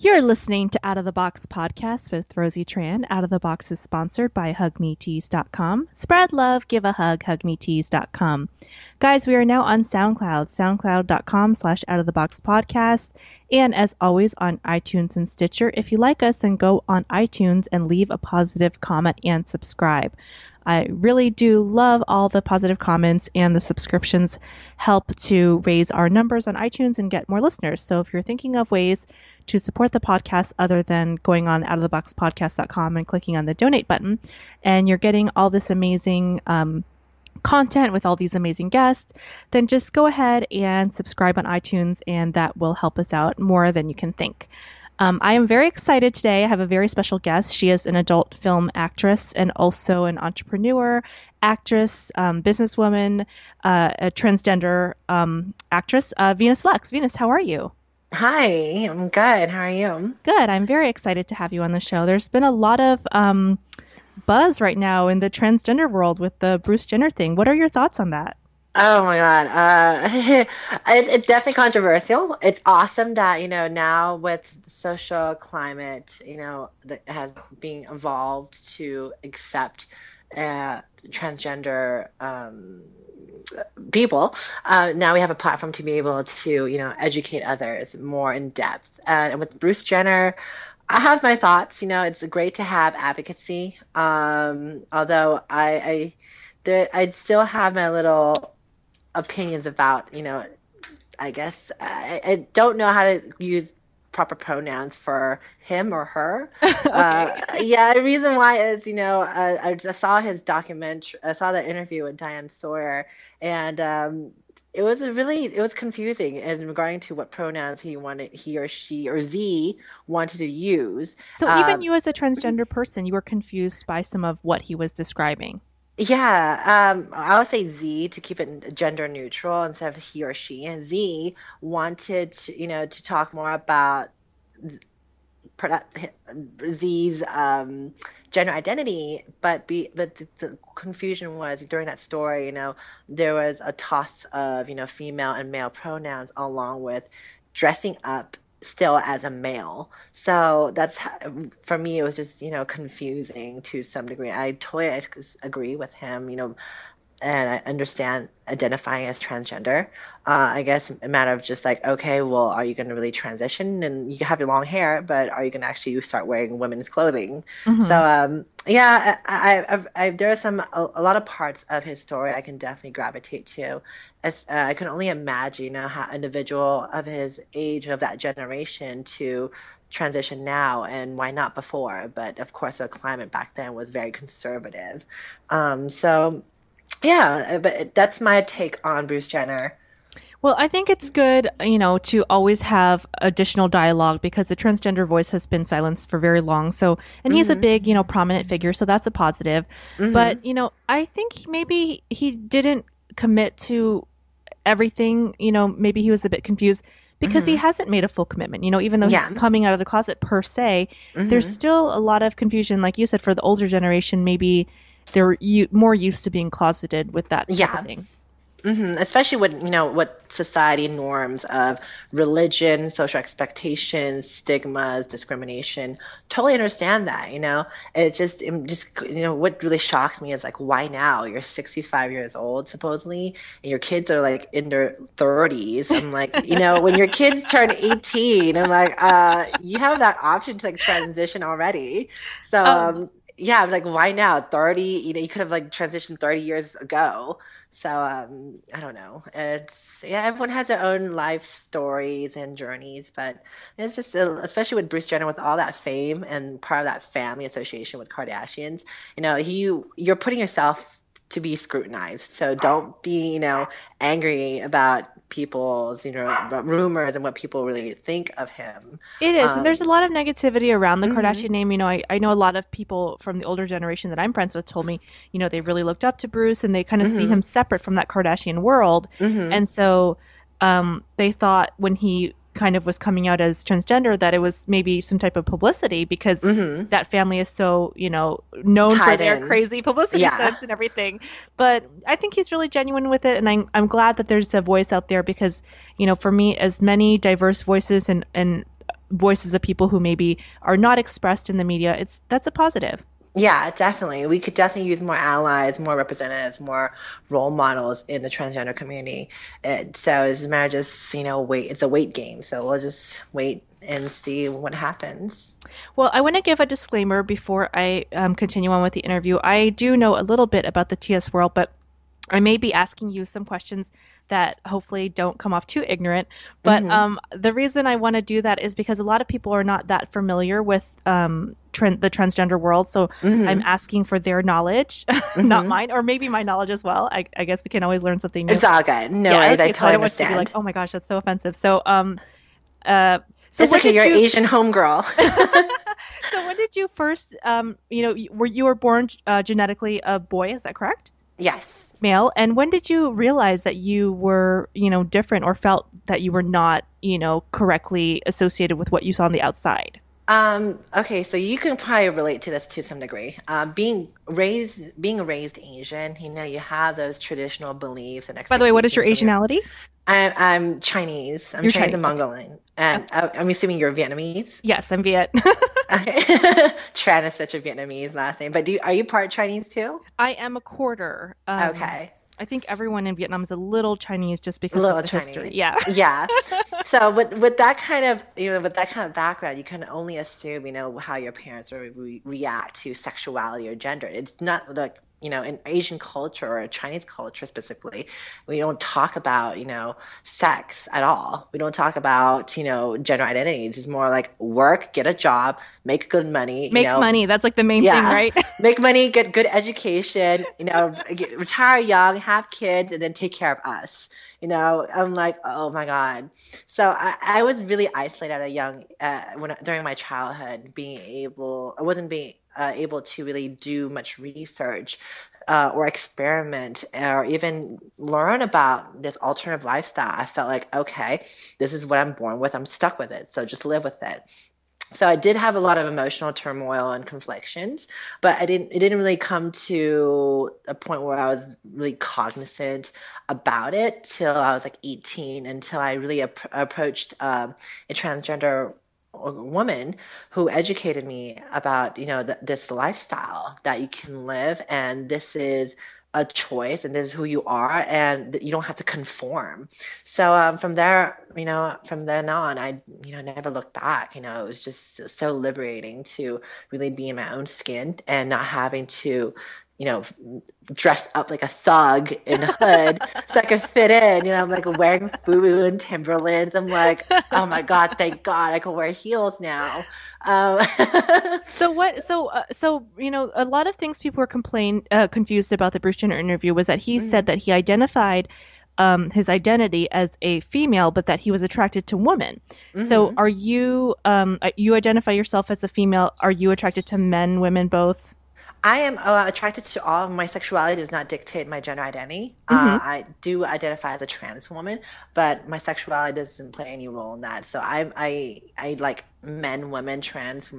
You're listening to Out of the Box podcast with Rosie Tran. Out of the Box is sponsored by hugmetees.com. Spread love, give a hug, hugmetees.com. Guys, we are now on SoundCloud, soundcloud.com/out of the box podcast. And as always on iTunes and Stitcher. If you like us, then go on iTunes and leave a positive comment and subscribe. I really do love all the positive comments, and the subscriptions help to raise our numbers on iTunes and get more listeners. So if you're thinking of ways to support the podcast other than going on outoftheboxpodcast.com and clicking on the donate button, and you're getting all this amazing content with all these amazing guests, then just go ahead and subscribe on iTunes, and that will help us out more than you can think. I am very excited today. I have a very special guest. She is an adult film actress and also an entrepreneur, actress, businesswoman, a transgender actress, Venus Lux. Venus, how are you? Hi, I'm good. How are you? Good. I'm very excited to have you on the show. There's been a lot of buzz right now in the transgender world with the Bruce Jenner thing. What are your thoughts on that? Oh my God. It's definitely controversial. It's awesome that, now with social climate, that has been evolved to accept transgender people. Now we have a platform to be able to, educate others more in depth. And with Bruce Jenner, I have my thoughts. It's great to have advocacy. Although I still have my little opinions about, I guess I don't know how to use proper pronouns for him or her. Okay. Yeah, the reason why is, I saw his documentary, I saw the interview with Diane Sawyer, and it was confusing in regarding to what pronouns he or she or Z wanted to use. So even you as a transgender person, you were confused by some of what he was describing. Yeah, I would say Z to keep it gender neutral instead of he or she. And Z wanted to, to talk more about pro- Z's gender identity, but the confusion was during that story, there was a toss of, female and male pronouns along with dressing up still as a male. So for me, it was just, confusing to some degree. I totally agree with him, and I understand identifying as transgender. I guess a matter of just like, okay, well, are you going to really transition? And you have your long hair, but are you going to actually start wearing women's clothing? Hmm. So, yeah, there are a lot of parts of his story I can definitely gravitate to. As I can only imagine, how an individual of his age, of that generation, to transition now, and why not before? But of course, the climate back then was very conservative. So. Yeah, but that's my take on Bruce Jenner. Well, I think it's good, to always have additional dialogue because the transgender voice has been silenced for very long. So, and he's a Hmm. big, prominent figure, so that's a positive. Hmm. But, I think maybe he didn't commit to everything. Maybe he was a bit confused because he Hmm. hasn't made a full commitment. Even though he's Yeah. coming out of the closet per se, there's Hmm. still a lot of confusion. Like you said, for the older generation, maybe they're more used to being closeted with that type of Yeah. thing. Especially with, what society norms of religion, social expectations, stigmas, discrimination. Totally understand that, what really shocks me is like, why now? You're 65 years old, supposedly, and your kids are like in their 30s. I'm like, when your kids turn 18, I'm like, you have that option to like transition already. So, Um, yeah, I'm like, why now? 30, you could have like transitioned 30 years ago. So I don't know. It's yeah, everyone has their own life stories and journeys, but it's just especially with Bruce Jenner with all that fame and part of that family association with Kardashians. You're putting yourself to be scrutinized. So don't be, angry about people's, rumors and what people really think of him. It is, and there's a Um, lot of negativity around the mhm, Kardashian name. I know a lot of people from the older generation that I'm friends with told me, they really looked up to Bruce and they kind of see him mhm, separate from that Kardashian world. mhm, And so they thought when he kind of was coming out as transgender that it was maybe some type of publicity because mhm. that family is so, known for Tied their in. crazy publicity Yeah. stunts and everything. But I think he's really genuine with it, and I'm glad that there's a voice out there because, for me, as many diverse voices and voices of people who maybe are not expressed in the media, that's a positive. Yeah, definitely. We could definitely use more allies, more representatives, more role models in the transgender community. So it's a matter of just, wait. It's a wait game. So we'll just wait and see what happens. Well, I want to give a disclaimer before I continue on with the interview. I do know a little bit about the TS world, but I may be asking you some questions that hopefully don't come off too ignorant. But Hmm. the reason I want to do that is because a lot of people are not that familiar with the transgender world. So I'm Hmm. asking for their knowledge, not Hmm. mine, or maybe my knowledge as well. I guess we can always learn something new. It's all good. No Yeah, worries. I okay. So I totally don't want you to be like, understand. oh my gosh, that's so offensive. Uh, so It's when okay. did You're an you? Asian homegirl. So when did you first? You were born genetically a boy? Is that correct? Yes. Male. And when did you realize that you were, different or felt that you were not, correctly associated with what you saw on the outside? Okay, so you can probably relate to this to some degree. Being raised Asian, you have those traditional beliefs and By the way, what is your expectations from your. Asianality? I'm Chinese. I'm You're Chinese and Chinese. Okay. Mongolian, and I'm assuming you're Vietnamese. Yes, I'm Viet. Okay. Tran is such a Vietnamese last name, but are you part Chinese too? I am a quarter. Okay. I think everyone in Vietnam is a little Chinese just because of Little the history. Chinese. Yeah. Yeah. So with that kind of background, you can only assume, how your parents will react to sexuality or gender. It's not like, in Asian culture or Chinese culture specifically, we don't talk about, sex at all. We don't talk about, gender identities. It's more like work, get a job, make good money, Make money. That's like the main thing, yeah, right? make money, get good education, retire young, have kids, and then take care of us. I'm like, oh my God. So I was really isolated at a young during my childhood, I wasn't being able to really do much research or experiment or even learn about this alternative lifestyle. I felt like, okay, this is what I'm born with. I'm stuck with it. So just live with it. So I did have a lot of emotional turmoil and conflictions, but it didn't really come to a point where I was really cognizant about it till I was like 18, until I really approached a transgender woman who educated me about, this lifestyle that you can live, and this is a choice, and this is who you are, and you don't have to conform. So from then on, I never looked back. It was just so liberating to really be in my own skin and not having to, you know, dress up like a thug in the hood so I could fit in. I'm like wearing FUBU and Timberlands. I'm like, oh my God, thank God I can wear heels now. Um, So what? So a lot of things people were confused about the Bruce Jenner interview was that he said mhm, that he identified his identity as a female, but that he was attracted to women. So mhm. are you identify yourself as a female? Are you attracted to men, women, both? I am attracted to all. My sexuality does not dictate my gender identity. Hmm. I do identify as a trans woman, but my sexuality doesn't play any role in that. So I like men, women, trans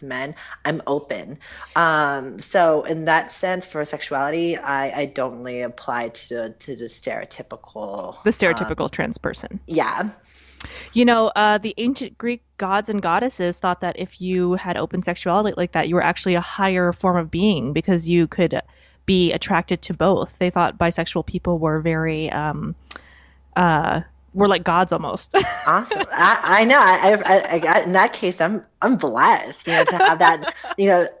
men. I'm open. So in that sense, for sexuality, I don't really apply to the stereotypical. The stereotypical trans person. Yeah. The ancient Greek gods and goddesses thought that if you had open sexuality like that, you were actually a higher form of being because you could be attracted to both. They thought bisexual people were very, uh, were like gods almost. Awesome. I know. In that case, I'm blessed, to have that,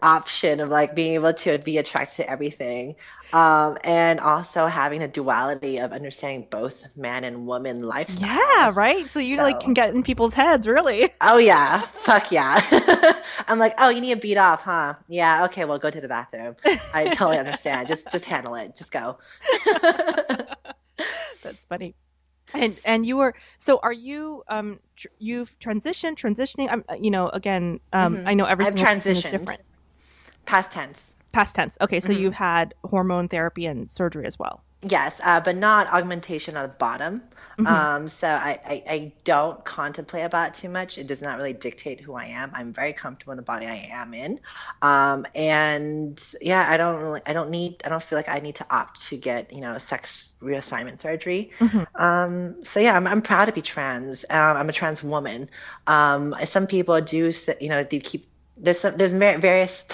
option of like being able to be attracted to everything, and also having a duality of understanding both man and woman Yeah, lifestyles. right. So you like can So, get in people's heads, really. oh yeah, fuck yeah. I'm like, oh, you need a beat off, huh? Yeah. Okay. Well, go to the bathroom. I totally understand. Just handle it. Just go. That's funny. And you were so are you you've transitioning again I know every I've single person is transitioned. different. Past tense. Past tense. Okay, so Hmm. you've had hormone therapy and surgery as well. Yes, but not augmentation on the bottom. Hmm. So I don't contemplate about it too much. It does not really dictate who I am. I'm very comfortable in the body I am in. And yeah, I don't feel like I need to opt to get, sex reassignment surgery. Hmm. So yeah, I'm proud to be trans. I'm a trans woman. Some people do, they keep, there's various,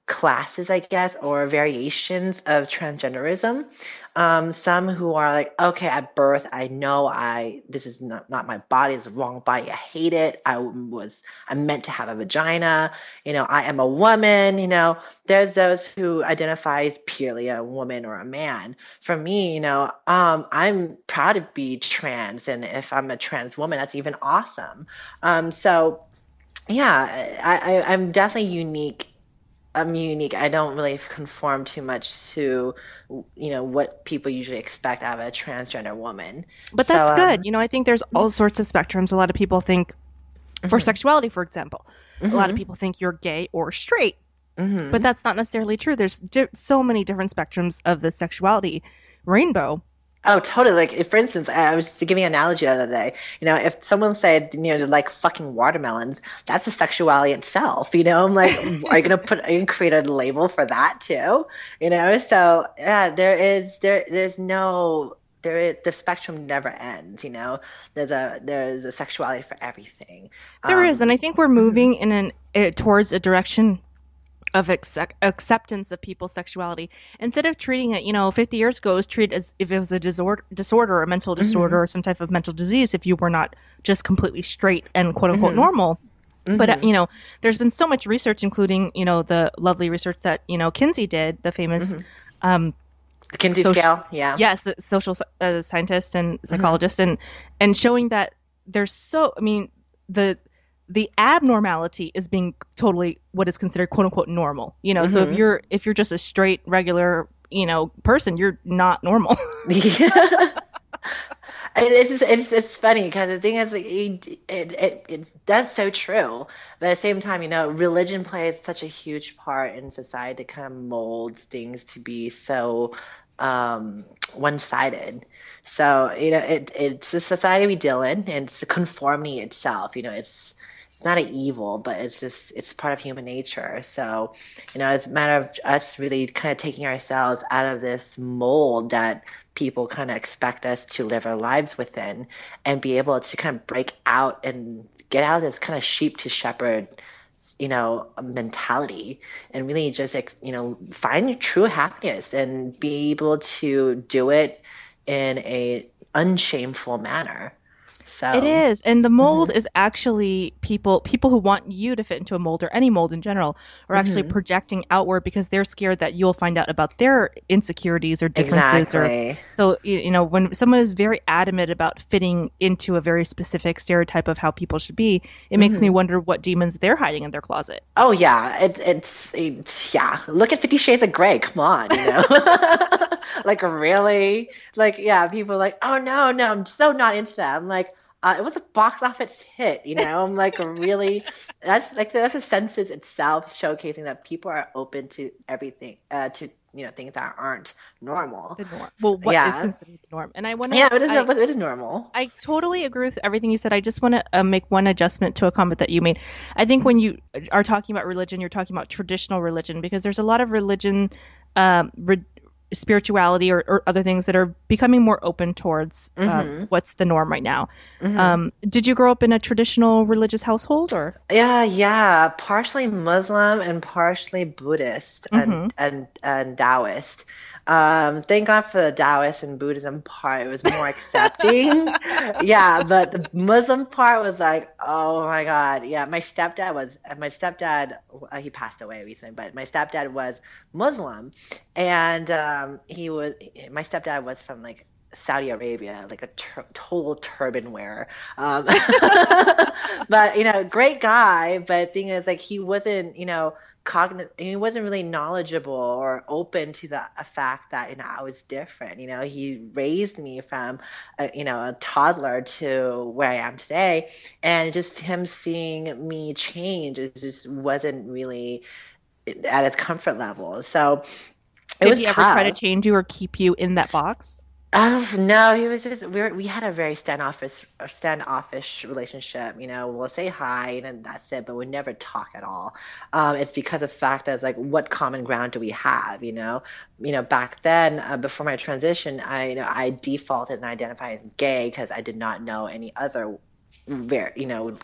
classes, I guess, or variations of transgenderism. Some who are like, okay, at birth, I know this is not my body, it's the wrong body. I hate it. I'm meant to have a vagina. I am a woman. There's those who identify as purely a woman or a man. For me, I'm proud to be trans. And if I'm a trans woman, that's even awesome. So yeah, I'm definitely unique. I'm unique. I don't really conform too much to, what people usually expect out of a transgender woman. But So, that's good. I think there's all sorts of spectrums. A lot of people think, for mhm, sexuality, for example, a lot of mhm, people think you're gay or straight, but mhm. that's not necessarily true. There's so many different spectrums of the sexuality rainbow. Oh, totally. Like, if, for instance, I was giving an analogy the other day. If someone said, they like fucking watermelons, that's a sexuality itself. I'm like, are you gonna create a label for that too? So yeah, there's no, the spectrum never ends. There's a sexuality for everything. There is, and Um, I think we're mhm, moving towards a direction of acceptance of people's sexuality. Instead of treating it, 50 years ago, it was treated as if it was a disorder, a mental disorder, mhm, or some type of mental disease if you were not just completely straight and quote unquote mhm, normal. But mhm, there's been so much research, including the lovely research that Kinsey did, the famous mhm. um, The Kinsey social, scale, yeah. yes, the social scientist and Mhm, psychologist, and showing that there's the the abnormality is being totally what is considered quote unquote normal. So if mhm. you're just a straight regular person, you're not normal. Yeah. It's funny because the thing is, like, that's so true. But at the same time, religion plays such a huge part in society to kind of mold things to be so one-sided. So, it's the society we deal in, and it's the conformity itself. It's not an evil, but it's part of human nature. So, it's a matter of us really kind of taking ourselves out of this mold that people kind of expect us to live our lives within, and be able to kind of break out and get out of this kind of sheep to shepherd, mentality, and really just, find your true happiness and be able to do it in a unshameful manner. It So, is. And the mold mhm, is actually people who want you to fit into a mold or any mold in general are actually mhm, projecting outward because they're scared that you'll find out about their insecurities or differences or exactly. so when someone is very adamant about fitting into a very specific stereotype of how people should be, it makes me Mhm. wonder what demons they're hiding in their closet. Oh yeah, yeah. Look at 50 Shades of Grey. Come on, like, really? Like, yeah, people are like, oh no, no, I'm so not into that. I'm like, it was a box office hit. I'm like, really? That's a census itself showcasing that people are open to everything, to things that aren't normal. The norm. Well, what is Yeah, considered the norm? And I want yeah, to it is. I It is normal. I totally agree with everything you said. I just want to make one adjustment to a comment that you made. I think when Mhm, you are talking about religion, you're talking about traditional religion because there's a lot of religion, spirituality, or other things that are becoming more open towards mhm, what's the norm right now. mhm. Did you grow up in a traditional religious household or? Yeah, yeah, partially Muslim and partially Buddhist and Mm-hmm. Taoist. Thank God for the Taoist and Buddhism part. It was more accepting. Yeah, but the Muslim part was like, oh my God. Yeah, my stepdad, he passed away recently, but my stepdad was Muslim, and my stepdad was from, like, Saudi Arabia, like a total turban wearer. Um, but great guy. But the thing is, like, he wasn't, he wasn't really knowledgeable or open to the fact that I was different. He raised me from a toddler to where I am today, and just him seeing me change, it just wasn't really at its comfort level. So It Did was he ever try to tough. change you or keep you in that box? No, he was just we had a very standoffish relationship. We'll say hi and that's it, but we never talk at all. It's because of the fact that it's like, what common ground do we have? Back then, before my transition, I defaulted and identified as gay because I did not know any other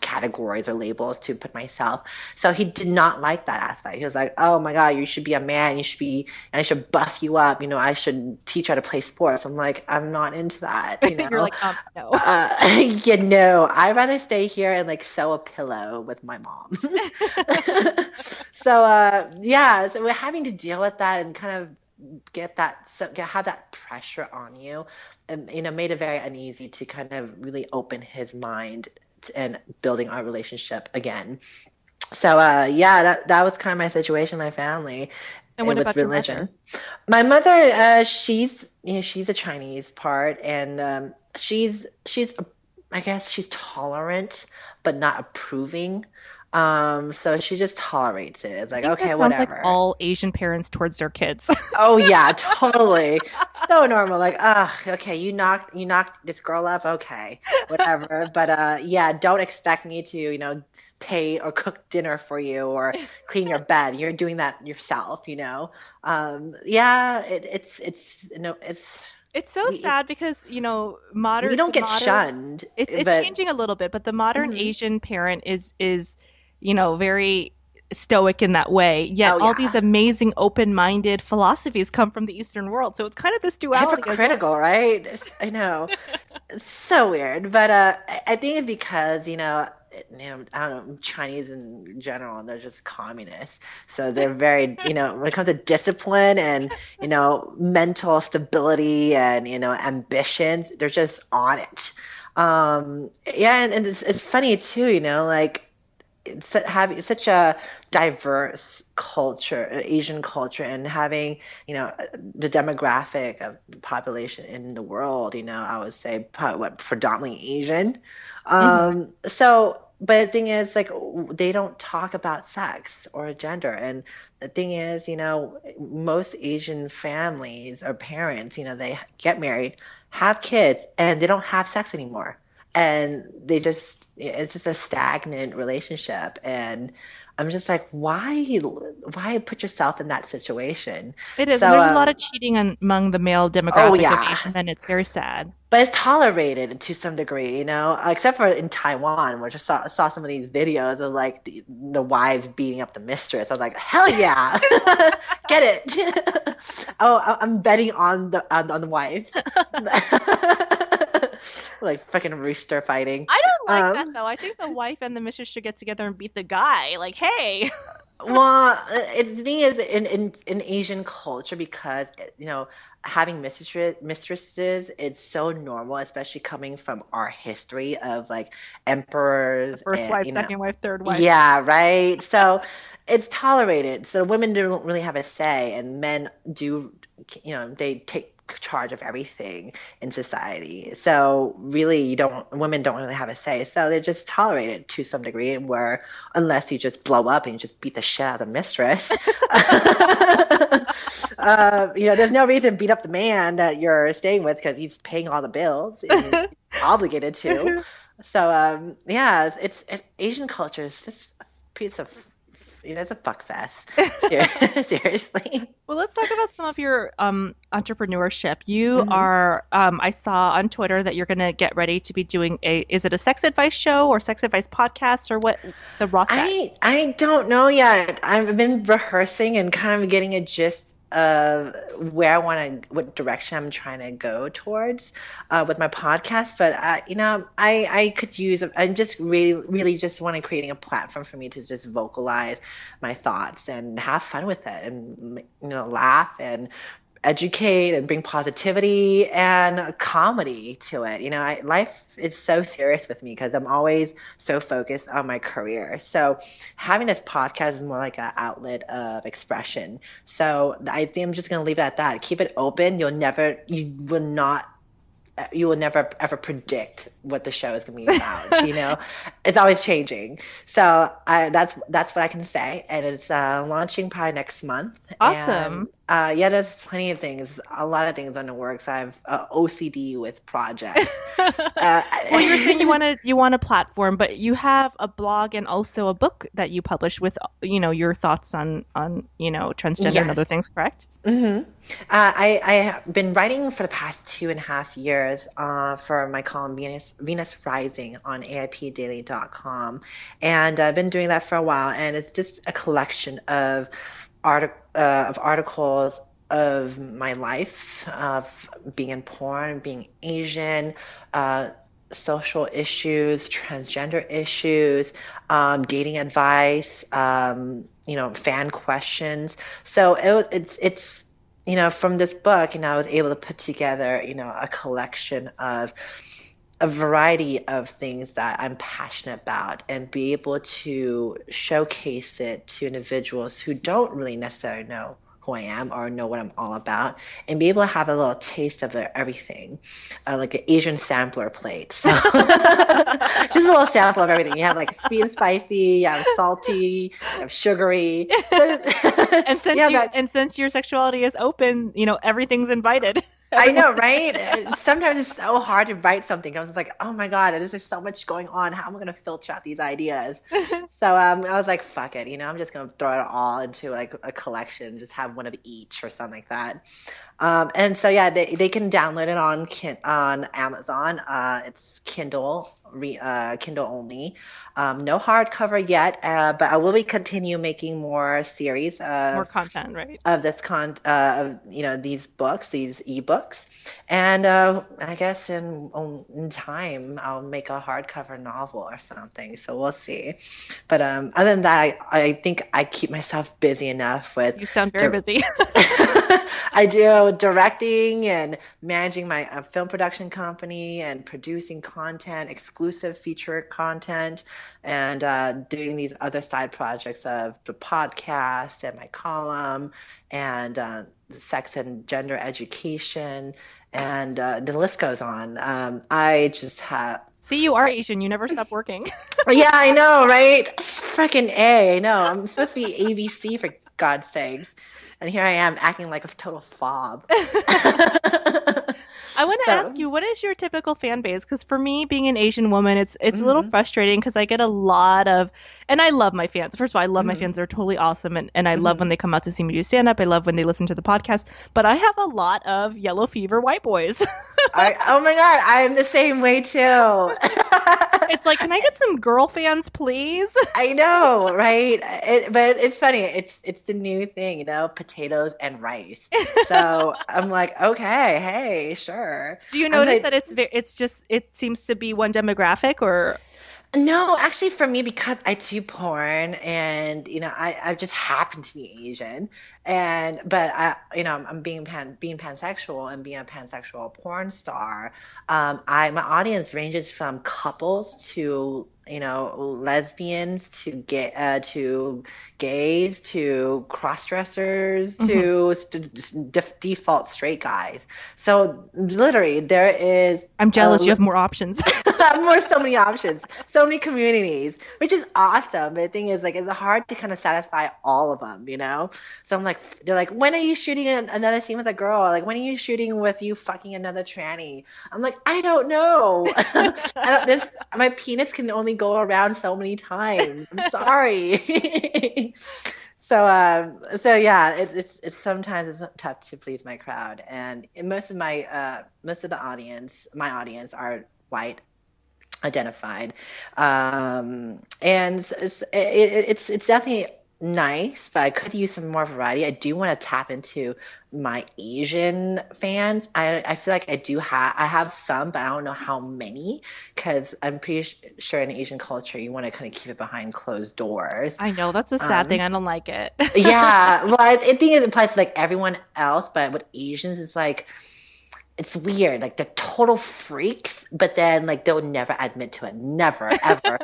categories or labels to put myself. So he did not like that aspect. He was like, "Oh my God, you should be a man. And I should buff you up. I should teach you how to play sports." I'm like, I'm not into that. You're like, no. I'd rather stay here and like sew a pillow with my mom. So we're having to deal with that and kind of have that pressure on you, and made it very uneasy to kind of really open his mind and building our relationship again. So that was kind of my situation, my family, And what and with about your religion. mother? My mother, she's a Chinese part, and she's I guess she's tolerant but not approving. So she just tolerates it. It's I like, think okay, that sounds like whatever. all Asian parents towards their kids. Oh yeah, totally. So normal. Like, okay, you knocked this girl up, okay, whatever. But yeah, don't expect me to, pay or cook dinner for you or clean your bed. You're doing that yourself. Yeah, it's no, It's so we sad because, we modern don't the get modern shunned, it's but changing a little bit, but the modern mhm. Asian parent is, very stoic in that way. Yet Oh all these yeah. amazing open-minded philosophies come from the Eastern world. So it's kind of this duality as well. Hypocritical, right? I know. It's so weird, but I think it's because I don't know, Chinese in general, they're just communists, so they're very, when it comes to discipline and mental stability and ambitions, they're just on it. Yeah, and it's funny too, like having such a diverse culture, Asian culture, and having, the demographic of the population in the world, I would say probably what predominantly Asian. Hmm. But the thing is, like, they don't talk about sex or gender. And the thing is, most Asian families or parents, they get married, have kids, and they don't have sex anymore, and it's just a stagnant relationship. And I'm just like, why put yourself in that situation? It is, and So there's a lot of cheating among the male oh demographic of yeah, Asian men. It's very sad. but it's tolerated to some degree, except for in Taiwan, which I saw some of these videos of like the wives beating up the mistress. I was like, hell yeah, get it. Oh, I'm betting on the wife. Like fucking rooster fighting. I don't like that Um, though. I think the wife and the missus should get together and beat the guy. Like, hey. well, the thing is, in Asian culture, because having mistresses, it's so normal, especially coming from our history of like The emperors first and wife, second wife, third wife. yeah, right. So it's tolerated. So women don't really have a say, and men do, they take charge of everything in society. So really, women don't really have a say. So they're just tolerated to some degree, where unless you just blow up and you just beat the shit out of the mistress, there's no reason to beat up the man that you're staying with because he's paying all the bills and he's obligated to. So yeah, it's Asian culture is just a piece of it's a fuck fest. Seriously. Well, let's talk about some of your entrepreneurship. You Hmm. are, I saw on Twitter that you're going to get ready to be doing is it a sex advice show or sex advice podcast or what the raw set? I don't know yet. I've been rehearsing and kind of getting a gist of what direction I'm trying to go towards with my podcast. But I could use. I'm just really just want to creating a platform for me to just vocalize my thoughts and have fun with it, and laugh and educate and bring positivity and comedy to it. Life is so serious with me because I'm always so focused on my career. So having this podcast is more like an outlet of expression. So I think I'm just going to leave it at that. Keep it open. You will never ever predict what the show is going to be about. It's always changing. So that's what I can say, and it's launching probably next month. And Awesome. Yeah, there's plenty of things, a lot of things in the works. I have OCD with projects. Uh, Well, you were saying you want a platform, but you have a blog and also a book that you publish with, your thoughts on, transgender and other yes. things, correct? hmm I have been writing for the past 2.5 years for my column Venus Rising on AIPdaily.com, and I've been doing that for a while. And it's just a collection of articles of my life, of being in porn, being Asian, uh, social issues, transgender issues, dating advice, fan questions. So it's from this book, I was able to put together, a collection of a variety of things that I'm passionate about and be able to showcase it to individuals who don't really necessarily know who I am or know what I'm all about, and be able to have a little taste of everything, like an Asian sampler plate. So just a little sample of everything. You have like sweet and spicy, you have salty, you have sugary. So And since yeah, you that and since your sexuality is open, everything's invited. I Everyone's know, right? Sometimes it's so hard to write something. I was like, oh my God, there's just so much going on. How am I going to filter out these ideas? So I was like, fuck it. I'm just going to throw it all into like a collection, just have one of each or something like that. And so yeah, they can download it on Amazon. It's Kindle only. No hardcover yet, but I will be continue making more series More of content, right? this con of these books, these ebooks, and I guess in time I'll make a hardcover novel or something. So we'll see. But other than that, I think I keep myself busy enough with. You sound very busy. I do directing and managing my film production company and producing content, exclusive feature content, and doing these other side projects of the podcast and my column and sex and gender education, and the list goes on. I just have. See, you are Asian. You never stop working. Yeah, I know, right? Freaking A. I know. I'm supposed to be ABC for God's sakes. And here I am acting like a total fob. I want to ask So, you, what is your typical fan base? Because for me, being an Asian woman, it's a little mhm, frustrating because I get a lot of, and I love my fans. First of all, I love my mhm, fans; they're totally awesome, and I love mhm. when they come out to see me do stand up. I love when they listen to the podcast. But I have a lot of yellow fever white boys. Oh my God, I'm the same way too. It's like, can I get some girl fans, please? I know, right? But it's funny. It's the new thing, potatoes and rice. So I'm like, okay, hey, sure. Do you I'm notice gonna that it's just it seems to be one demographic or No, actually, for me, because I do porn, and I just happen to be Asian, and but I'm being pansexual and being a pansexual porn star. I my audience ranges from couples to lesbians to gays to cross dressers Mhm. to default straight guys. So literally, there is I'm jealous you a have more options. more so many options, so many communities, which is awesome. But the thing is, like, it's hard to kind of satisfy all of them. So I'm like, they're like, when are you shooting another scene with a girl? Like, when are you shooting with you fucking another tranny? I'm like, I don't know. I don't. This My penis can only go around so many times. I'm sorry. So yeah, it's sometimes it's tough to please my crowd, and most of my audience are white identified, and it's definitely nice, but I could use some more variety. I do want to tap into my Asian fans. I feel like I have some, but I don't know how many, because I'm pretty sure in Asian culture you want to kind of keep it behind closed doors. I know that's a sad thing. Um, I don't like it. yeah, well, I think it applies to like everyone else, but with Asians, it's like it's weird. Like they're total freaks, but then like they'll never admit to it. Never, ever.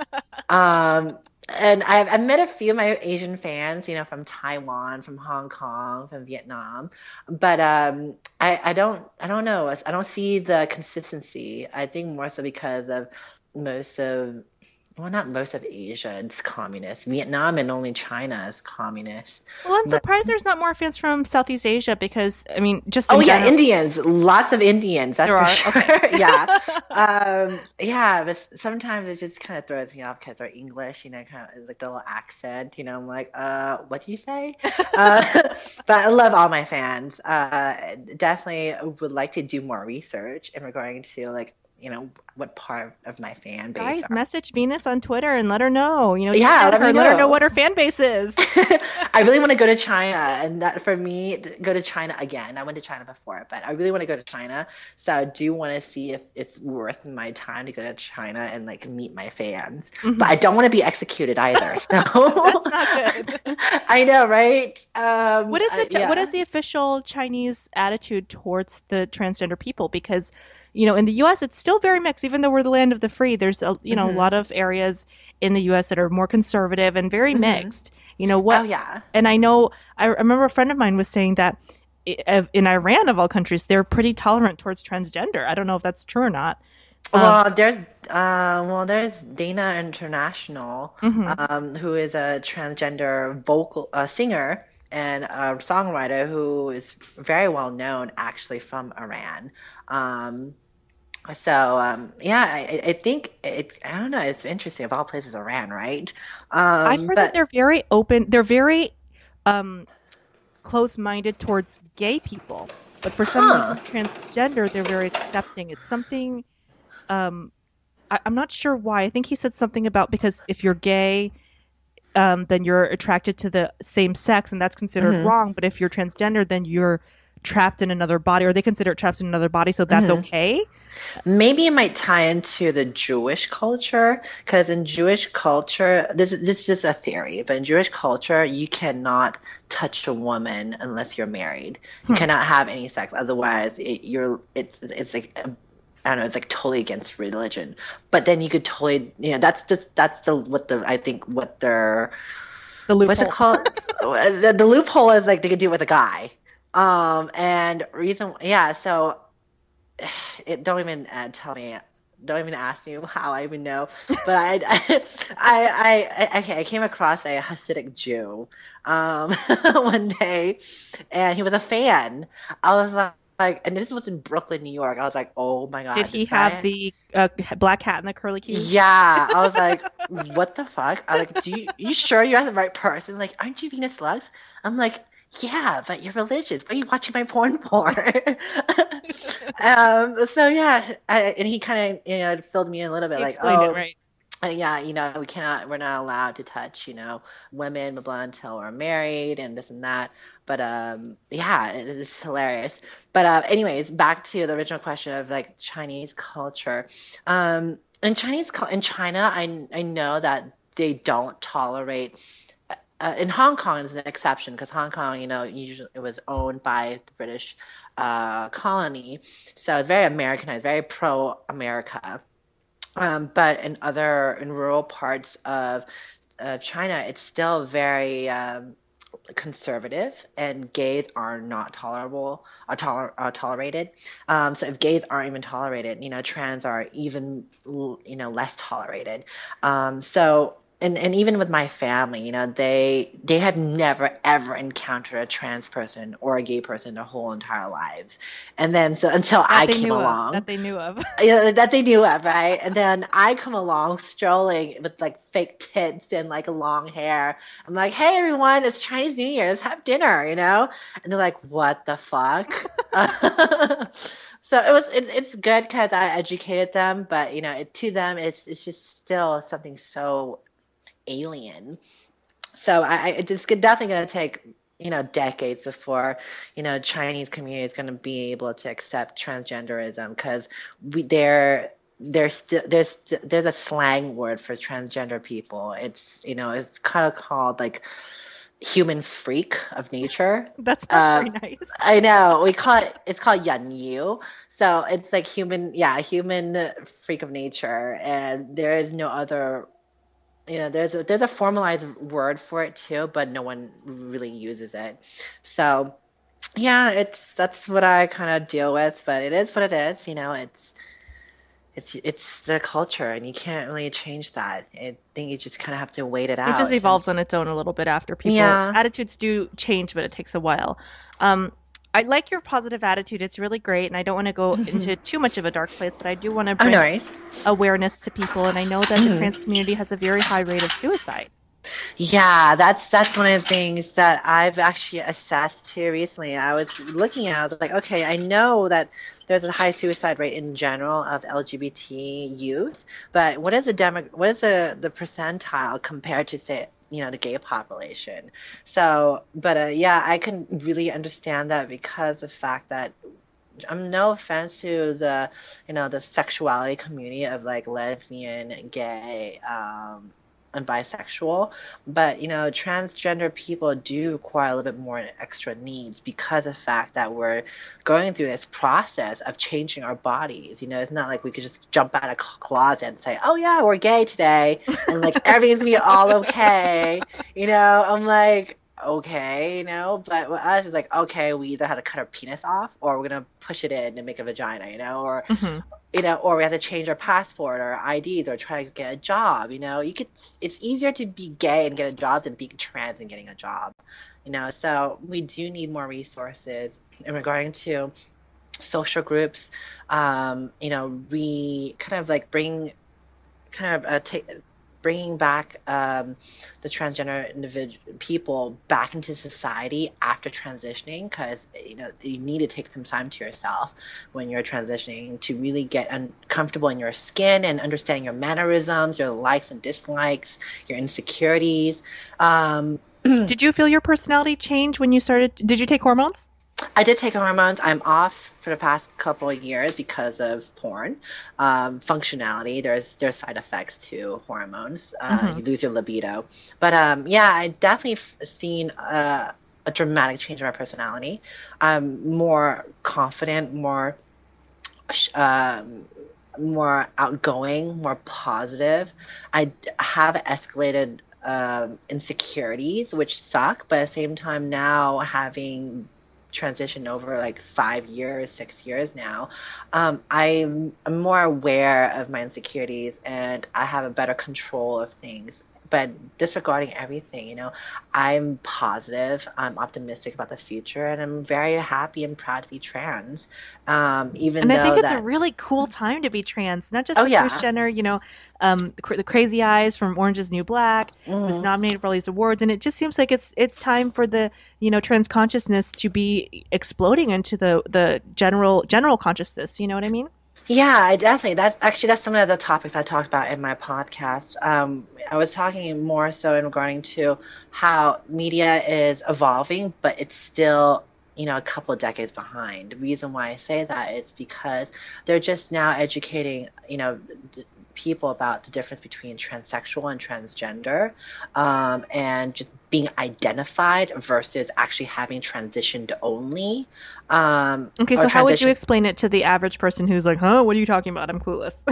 Um, and I've met a few of my Asian fans, from Taiwan, from Hong Kong, from Vietnam, but I don't know. I don't see the consistency. I think more so because of most of well, not most of Asia, it's communist. Vietnam and only China is communist. Well, I'm But surprised there's not more fans from Southeast Asia because, I mean, just oh in yeah, general, Indians, lots of Indians, that's there for are. Okay. sure. Yeah. Yeah, but sometimes it just kind of throws me off because they're English, kind of like the little accent, I'm like, what do you say? Uh, but I love all my fans. Definitely would like to do more research in regarding to like, what part of my fan base Guys, are. message Venus on Twitter and let her know. Yeah, DM let her me and let her know know. what her fan base is. I really want to go to China, and that for me, go to China again. I went to China before, but I really want to go to China. So I do want to see if it's worth my time to go to China and like meet my fans. But I Hmm. don't want to be executed either. That's So not good. I know, right? What is Yeah. the official Chinese attitude towards the transgender people? Because, in the U.S. it's still very mixed. Even though we're the land of the free, there's a Hmm. lot of areas in the U.S. that are more conservative and very Hmm. mixed. You know Oh what? yeah. And I remember a friend of mine was saying that in Iran of all countries, they're pretty tolerant towards transgender. I don't know if that's true or not. Um, Well, there's Dana International, mhm. who is a transgender vocal singer and a songwriter who is very well known actually from Iran. Um, yeah, I think I don't know, it's interesting of all places Iran, right? I've heard that But they're very open. They're very um, close-minded towards gay people, but for some huh. reason, transgender, they're very accepting. It's something um, I'm not sure why. I think he said something about because if you're gay, then you're attracted to the same sex, and that's considered Hmm. wrong. But if you're transgender, then you're trapped in another body, or they consider it trapped in another body, so that's Hmm. okay. Maybe it might tie into the Jewish culture, because in Jewish culture, this is just a theory, but in Jewish culture, you cannot touch a woman unless you're married. You Hmm. cannot have any sex, otherwise it's like I don't know, it's like totally against religion. But then you could totally, that's the what the I think what their The what's it loophole. called? The loophole is like they could do it with a guy. And reason, yeah, so don't even tell me, don't even ask me how I even know. But okay, I came across a Hasidic Jew one day, and he was a fan. I was and this was in Brooklyn, New York. I was like, oh my Did God, he this have guy. the black hat and the curly cues? Yeah, I was like, what the fuck? I like, you sure you're the right person? Like, aren't you Venus Lux? I'm like, yeah, but you're religious. Why are you watching my porn for? So yeah, and he kind of, filled me in a little bit He like, explained it oh, right. yeah, we're not allowed to touch, women, blah, blah, until we're married and this and that. But yeah, it is hilarious. But anyways, back to the original question of like Chinese culture. In China, I know that they don't tolerate. In Hong Kong, is an exception because Hong Kong, usually it was owned by the British colony, so it's very Americanized, very pro-America. But in rural parts of China, it's still very conservative, and gays are not tolerable or tolerated. So if gays aren't even tolerated, trans are even less tolerated. So and even with my family, they have never ever encountered a trans person or a gay person their whole entire lives, and then so until That I they came knew of. That along, they knew of. that they knew of, right? And then I come along strolling with like fake tits and like long hair. I'm like, hey everyone, it's Chinese New Year, let's have dinner. And they're like, what the fuck? So it's good because I educated them, but to them it's just still something so alien. So it's definitely going to take decades before Chinese community is going to be able to accept transgenderism, because we there's still there's a slang word for transgender people. It's kind of called like human freak of nature. That's not Uh, very nice. I know it's called yan yu. So it's like human, yeah, human freak of nature, and there is no other. There's a formalized word for it too, but no one really uses it. So yeah, that's what I kind of deal with, but it is what it is. It's the culture, and you can't really change that. I think you just kind of have to wait it It just out. And evolves on its own a little bit after people yeah. attitudes do change, but it takes a while. Um, I like your positive attitude. It's really great, and I don't want to go into too much of a dark place, but I do want to Oh, no bring worries. awareness to people, and I know that the trans community has a very high rate of suicide. Yeah, that's one of the things that I've actually assessed too recently. I was looking at, I was like, okay, I know that there's a high suicide rate in general of LGBT youth, but what is the percentile compared to, say, the gay population? So, but yeah, I can really understand that because the fact that no offense to the sexuality community of like lesbian, gay, and bisexual, but transgender people do require a little bit more extra needs because of the fact that we're going through this process of changing our bodies. It's not like we could just jump out of closet and say, "Oh yeah, we're gay today," and like everything's gonna be all okay. I'm like, okay, but with us, it's like, okay, we either have to cut our penis off or we're gonna push it in and make a vagina, or Hmm. or we have to change our passport or IDs or try to get a job. It's easier to be gay and get a job than being trans and getting a job. So we do need more resources in regarding to social groups. We kind of like kind of take bringing back the transgender individual people back into society after transitioning, because you need to take some time to yourself when you're transitioning to really get comfortable in your skin and understanding your mannerisms, your likes and dislikes, your insecurities. um, Did you feel your personality change when you started? Did you take hormones? I did take hormones. I'm off for the past couple of years because of porn. Functionality. There's side effects to hormones. Hmm. You lose your libido. But yeah, I definitely seen a dramatic change in my personality. I'm more confident, um, more outgoing, more positive. I have escalated insecurities, which suck, but at the same time, now having transitioned over like 5 years, 6 years now, I'm more aware of my insecurities and I have a better control of things. But disregarding everything, I'm positive, I'm optimistic about the future, and I'm very happy and proud to be trans. Even And I think though it's a that, really cool time to be trans, not just oh with Kris yeah, Jenner, the Crazy Eyes from Orange is New Black was hmm nominated for all these awards, and it just seems like it's time for the trans consciousness to be exploding into the general consciousness. You know what I mean? yeah, I definitely. That's some of the topics I talked about in my podcast. I was talking more so in regarding to how media is evolving, but it's still, a couple of decades behind. The reason why I say that is because they're just now educating, people about the difference between transsexual and transgender, and just being identified versus actually having transitioned only, Okay, or so how would you transition. explain it to the average person who's like, "Huh? What are you talking about? I'm clueless."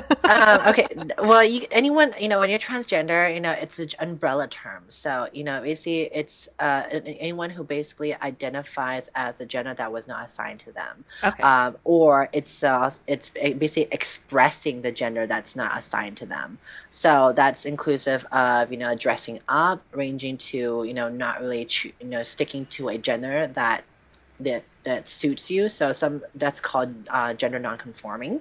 Okay. Well, anyone, when you're transgender, it's an umbrella term. So, basically, it's anyone who basically identifies as a gender that was not assigned to them, Okay. or it's basically expressing the gender that's not assigned to them. So that's inclusive of dressing up, ranging to not really sticking to a gender that suits you. So that's called gender nonconforming.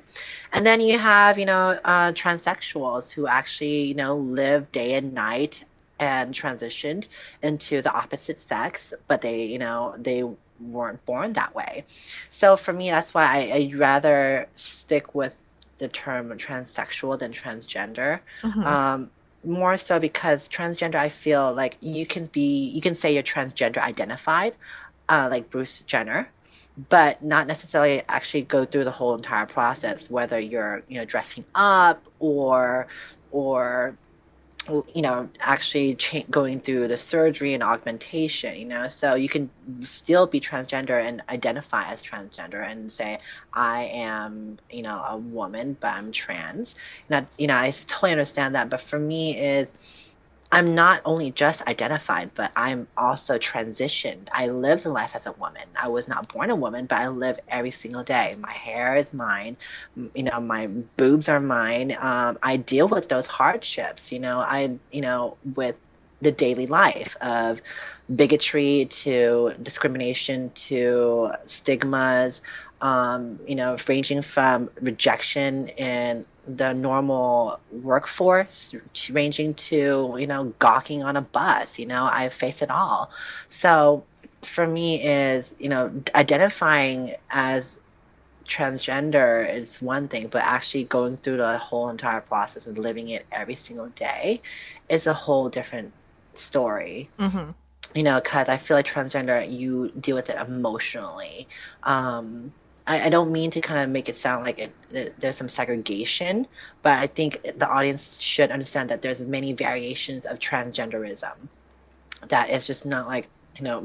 And then you have, transsexuals who actually, live day and night and transitioned into the opposite sex, but they weren't born that way. So for me, that's why I'd rather stick with the term transsexual than transgender. Hmm. Um, More so because transgender, I feel like you can say you're transgender identified, like Bruce Jenner, but not necessarily actually go through the whole entire process, whether you're, dressing up or actually going through the surgery and augmentation, so you can still be transgender and identify as transgender and say, I am, a woman, but I'm trans. And that's, I totally understand that. But for me is I'm not only just identified, but I'm also transitioned. I lived life as a woman. I was not born a woman, but I live every single day. My hair is mine. My boobs are mine. I deal with those hardships, with the daily life of bigotry to discrimination to stigmas, ranging from rejection in the normal workforce, ranging to, gawking on a bus. I face it all. So for me is, identifying as transgender is one thing, but actually going through the whole entire process and living it every single day is a whole different story. Hmm. Because I feel like transgender, you deal with it emotionally. I don't mean to kind of make it sound like there's some segregation, but I think the audience should understand that there's many variations of transgenderism. That is just not like,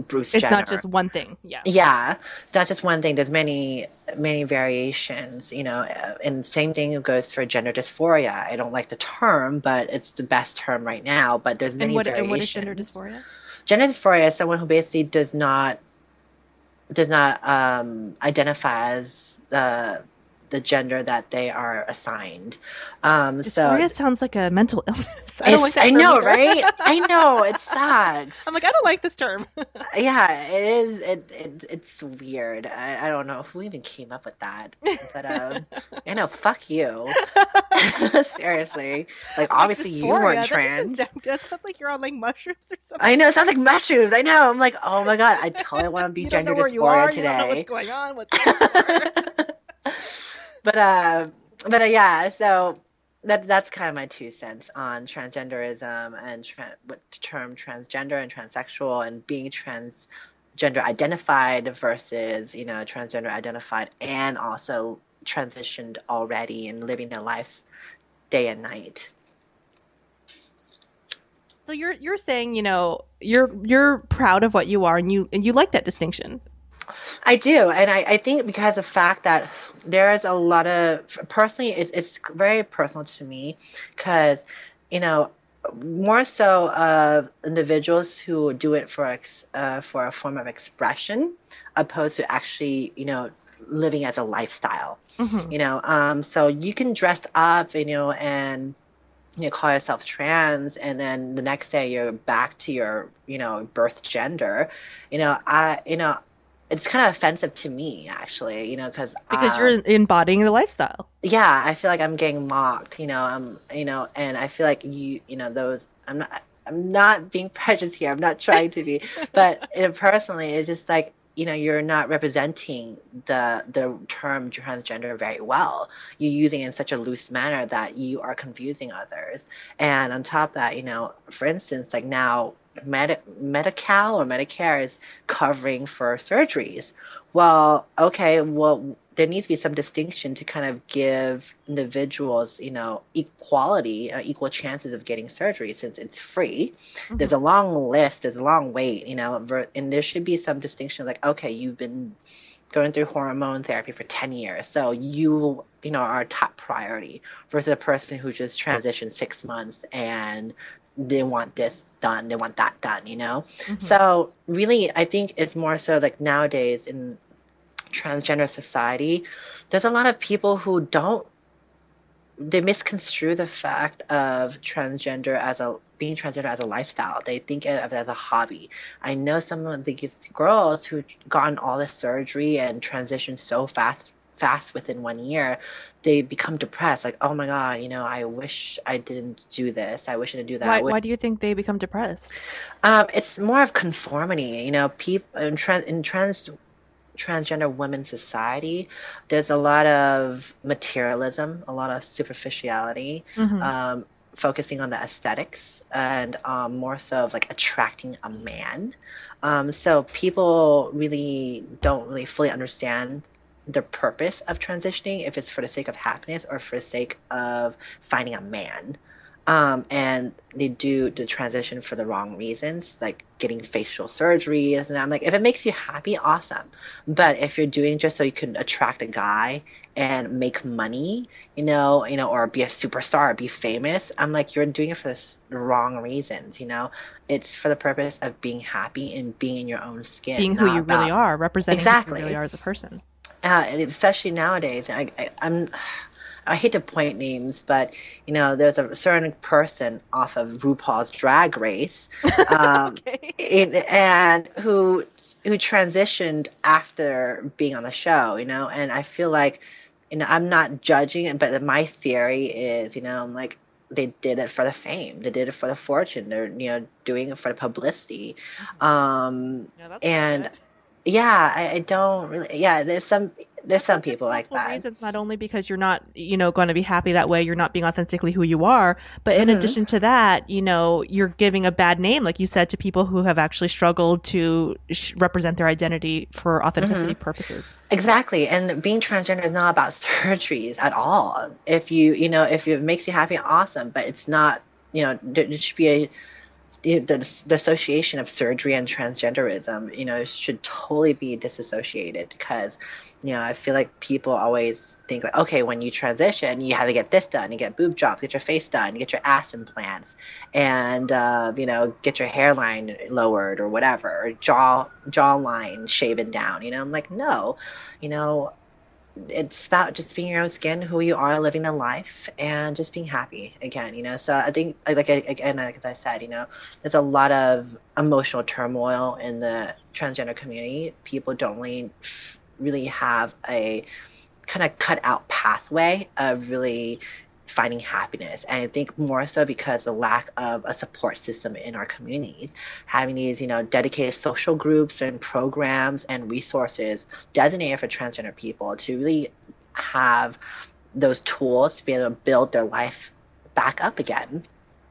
Bruce It's not Jenner. just one thing. Yeah. Yeah, it's not just one thing. There's many, many variations, and same thing goes for gender dysphoria. I don't like the term, but it's the best term right now. But there's And many what is gender variations. dysphoria? Gender dysphoria is someone who basically does not identify as the gender that they are assigned. So Dysphoria sounds like a mental illness. I don't like it's that I term know, either. right? I know it sucks. I'm like, I don't like this term. Yeah, it is. It's weird. I don't know who even came up with that, but fuck you. Seriously, like I'm like, obviously you weren't dysphoria? That doesn't trans. sound good. That sounds like you're on like mushrooms or I something. know it sounds like mushrooms. I know. I'm like, oh my God, I totally want to be You don't know gender where you dysphoria are. You don't know what's today. going on. What's in store. But yeah, so that's kind of my 2 cents on transgenderism and what the term transgender and transsexual and being transgender identified versus, transgender identified and also transitioned already and living their life day and night. So you're saying, you're proud of what you are, and you like that distinction. I do, and I think because of the fact that there is a lot of personally, it's very personal to me, because you know more so of individuals who do it for a form of expression, opposed to actually living as a lifestyle. Hmm. So you can dress up, and call yourself trans, and then the next day you're back to your birth gender. It's kind of offensive to me, actually, because Because you're embodying the lifestyle. yeah, I feel like I'm getting mocked, and I feel like those. I'm not being prejudiced here. I'm not trying to be, but personally, it's just like, you're not representing the term transgender very well. You're using it in such a loose manner that you are confusing others. And on top of that, for instance, like now, Medi-Cal or Medicare is covering for surgeries. Well, okay, well, there needs to be some distinction to kind of give individuals, equality, equal chances of getting surgery since it's free. There's Hmm. a long list, there's a long wait, and there should be some distinction like, okay, you've been going through hormone therapy for 10 years, so are top priority versus a person who just transitioned 6 months and they want this done, they want that done. Hmm. So really, I think it's more so like nowadays in transgender society, there's a lot of people who don't they misconstrue the fact of transgender as a being transgender as a lifestyle. They think of it as a hobby. I know some of these girls who gotten all this surgery and transitioned so fast within 1 year, they become depressed. Like, oh my God, I wish I didn't do this. I wish I didn't do that. Why do you think they become depressed? It's more of conformity. People in transgender women society, there's a lot of materialism, a lot of superficiality, Hmm. um, focusing on the aesthetics and more so of like attracting a man. So people really don't really fully understand the purpose of transitioning, if it's for the sake of happiness or for the sake of finding a man. And they do the transition for the wrong reasons, like getting facial surgeries. And I'm like, if it makes you happy, awesome. But if you're doing just so you can attract a guy and make money, or be a superstar or be famous, I'm like, you're doing it for the wrong reasons. It's for the purpose of being happy and being in your own skin, Being who not you really about are, representing who you really exactly. are as a person. And especially nowadays, I hate to point names, but there's a certain person off of RuPaul's Drag Race, um, Okay. and who transitioned after being on the show, and I feel like, I'm not judging it, but my theory is, I'm like, they did it for the fame, they did it for the fortune, they're doing it for the publicity, Yeah, that's and bullshit. yeah, I don't really, yeah, there's That's some such people like impossible that. reasons, not only because you're not, going to be happy that way, you're not being authentically who you are, but in Hmm. addition to that, you're giving a bad name, like you said, to people who have actually struggled to represent their identity for Hmm. authenticity purposes. Exactly. And being transgender is not about surgeries at all. If it makes you happy, awesome. But it's not, there should be the association of surgery and transgenderism, should totally be disassociated because, I feel like people always think like, okay, when you transition, you have to get this done, you get boob jobs, get your face done, get your ass implants, and get your hairline lowered or whatever, or jawline shaven down. I'm like, no, you know, it's about just being your own skin, who you are, living the life, and just being happy again. So I think, again, like as I said, there's a lot of emotional turmoil in the transgender community. People don't really have a kind of cut out pathway of really finding happiness. And I think more so because the lack of a support system in our communities, having these, dedicated social groups and programs and resources designated for transgender people to really have those tools to be able to build their life back up again.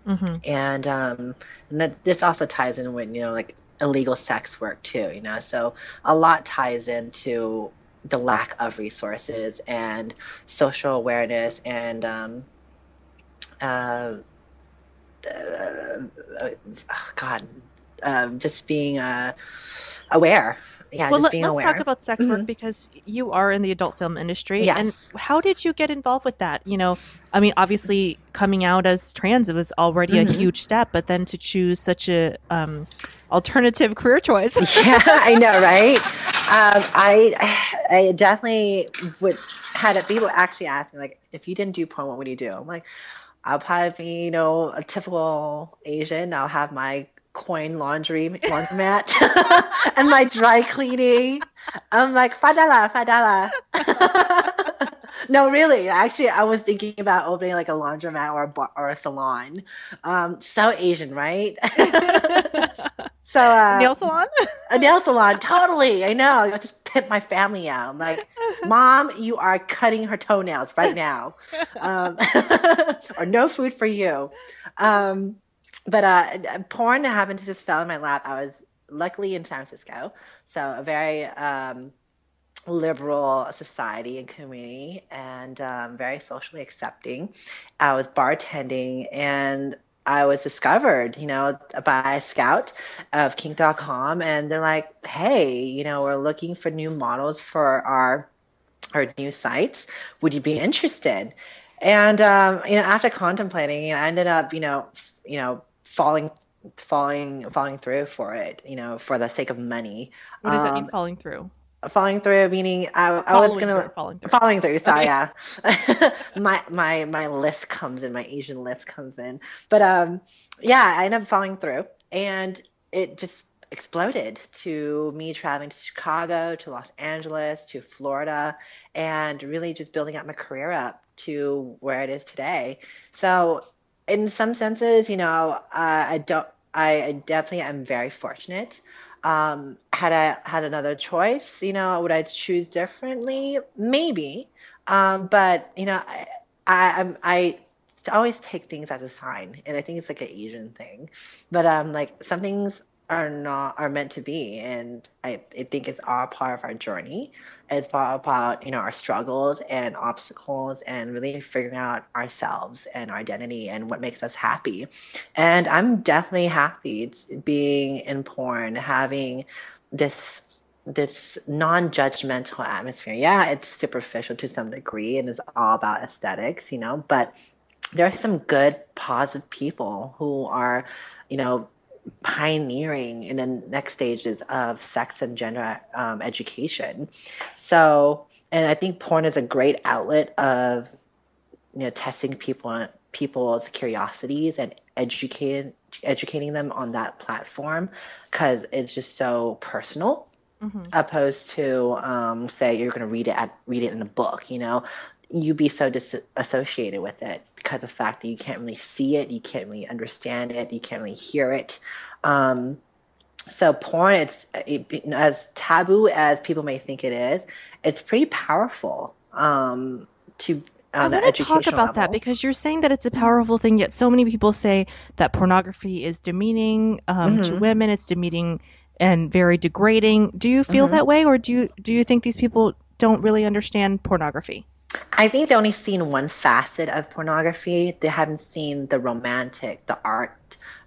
Hmm. And that this also ties in with, like illegal sex work too, so a lot ties into the lack of resources and social awareness and uh, God, just being aware. Yeah, Well, just being let's talk aware. about sex work Mhm. because you are in the adult film industry. And Yes. how did you get involved with that? I mean, obviously, coming out as trans, it was already a Hmm. huge step, but then to choose such a alternative career choice. Yeah, I know, right? I definitely would had it. People actually ask me like, if you didn't do porn, what would you do? I'm like, I'll probably be, a typical Asian. I'll have my coin laundromat and my dry cleaning. I'm like, $5, $5. No, really. Actually, I was thinking about opening like a laundromat or a bar or a salon. So Asian, right? So, Nail salon? a nail salon, totally. I know. I just pimp my family out. I'm like, Mom, you are cutting her toenails right now, um, or no food for you. Um, but porn happened to just fell in my lap. I was luckily in San Francisco, so a very liberal society and community, and very socially accepting. I was bartending and I was discovered, by a scout of kink.com, and they're like, hey, we're looking for new models for our new sites. Would you be interested? And after contemplating, I ended up, falling through for it, for the sake of money. What does that mean, falling through? Falling through, meaning I was Following through, gonna falling through. following through. Sorry, Okay. yeah. My list comes in, my Asian list comes in, but yeah, I ended up falling through, and it just exploded to me traveling to Chicago, to Los Angeles, to Florida, and really just building up my career up to where it is today. So, in some senses, I don't. I definitely am very fortunate. Had I had another choice, would I choose differently? Maybe. But I always take things as a sign, and I think it's like an Asian thing. But like some things are meant to be. And I think it's all part of our journey. It's all about, our struggles and obstacles and really figuring out ourselves and our identity and what makes us happy. And I'm definitely happy being in porn, having this non-judgmental atmosphere. Yeah, it's superficial to some degree and it's all about aesthetics, but there are some good, positive people who are, you know, pioneering in the next stages of sex and gender education. So, and I think porn is a great outlet of, testing people's curiosities and educating them on that platform because it's just so personal Hmm. opposed to say you're going to read it in a book, you be so disassociated with it because of the fact that you can't really see it, you can't really understand it, you can't really hear it. um, so porn, as taboo as people may think it is, it's pretty powerful, to I on an want to talk educational about that level. because you're saying that it's a powerful thing, yet so many people say that pornography is demeaning to Hmm. women, it's demeaning and very degrading. Do you feel Hmm. that way, or do you think these people don't really understand pornography? I think they only seen one facet of pornography. They haven't seen the romantic, the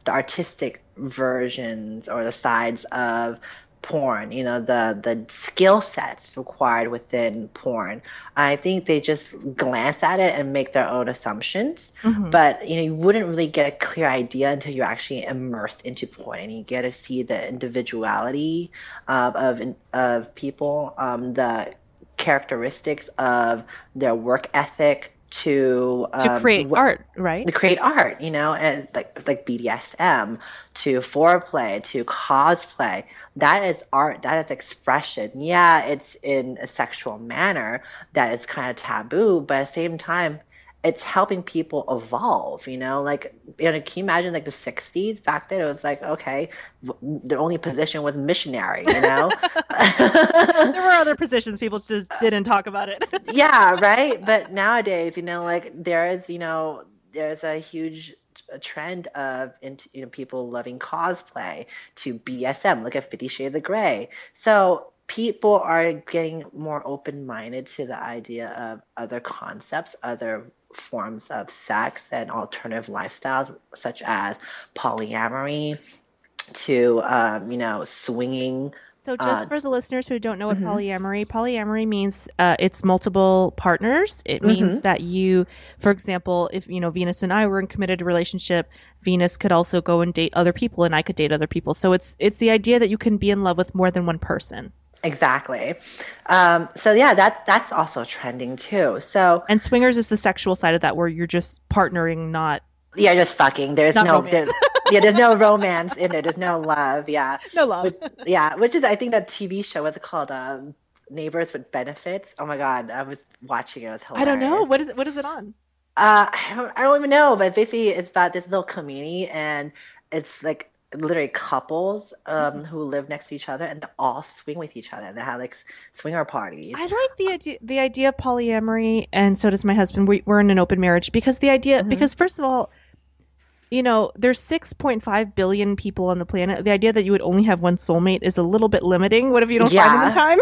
artistic versions or the sides of porn, the skill sets required within porn. I think they just glance at it and make their own assumptions. Hmm. But you wouldn't really get a clear idea until you're actually immersed into porn and you get to see the individuality of people, the characteristics of their work ethic to To create what art, right? to create art, as like BDSM, to foreplay, to cosplay. That is art. That is expression. Yeah, it's in a sexual manner that is kind of taboo, but at the same time, it's helping people evolve. Like, can you imagine like the '60s back then? It was like, okay, the only position was missionary. There were other positions, people just didn't talk about it. Yeah, right. But nowadays, like there's a huge trend of into people loving cosplay to BDSM. Look at 50 Shades of Grey. So people are getting more open-minded to the idea of other concepts, other forms of sex and alternative lifestyles, such as polyamory, to swinging. So, Uh, just for the listeners who don't know what mhm, polyamory means, it's multiple partners. It means mhm. that you, for example, if Venus and I were in committed relationship, Venus could also go and date other people, and I could date other people. So it's the idea that you can be in love with more than one person. Exactly. So yeah, that's also trending too. So And swingers is the sexual side of that, where you're just partnering, yeah, just fucking. not romance. There's no romance in it. There's no love. Yeah, No love. which is I think that TV show, what's it called? Neighbors with Benefits. Oh my God, I was watching it. It was I don't know hilarious. what is it on. I don't even know, but basically it's about this little community and it's like literally couples who live next to each other and they all swing with each other and they have like swinger I parties. like the idea of polyamory, and so does my husband. We're in an open marriage because Hmm. because first of all, there's 6.5 billion people on the planet. The idea that you would only have one soulmate is a little bit limiting. What if you don't find them in Yeah. time?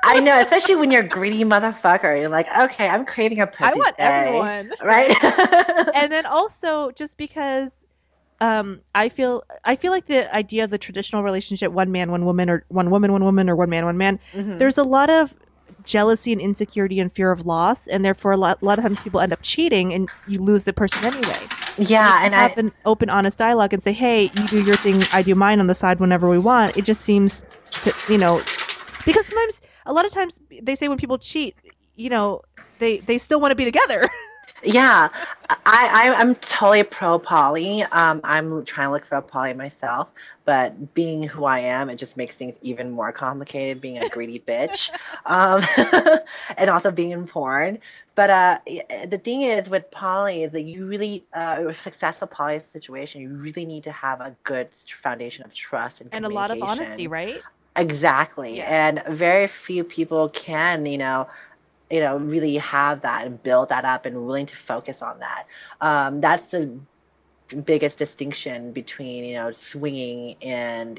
I know, especially when you're a greedy motherfucker. You're like, okay, I'm craving a I pussy want today, everyone, right? right? And then also just because I feel like the idea of the traditional relationship, one man, one woman, or one woman, one woman, or one man, one man, Hmm. there's a lot of jealousy and insecurity and fear of loss, and therefore a lot of times people end up cheating and you lose the person anyway. And if Yeah, you and have an open, honest dialogue and say, hey, you do your thing, I do mine on the side whenever we want, it just seems to, because sometimes, a lot of times, they say when people cheat, they still want to be together. yeah, I'm totally pro poly. I'm trying to look for a poly myself, but being who I am, it just makes things even more complicated. Being a greedy bitch, um, and also being in porn. But the thing is with poly is that you really, a successful poly situation, you really need to have a good foundation of trust and And a lot of honesty, communication. right? Exactly, Yeah. and very few people can, really have that and build that up and willing to focus on that. That's the biggest distinction between, swinging and,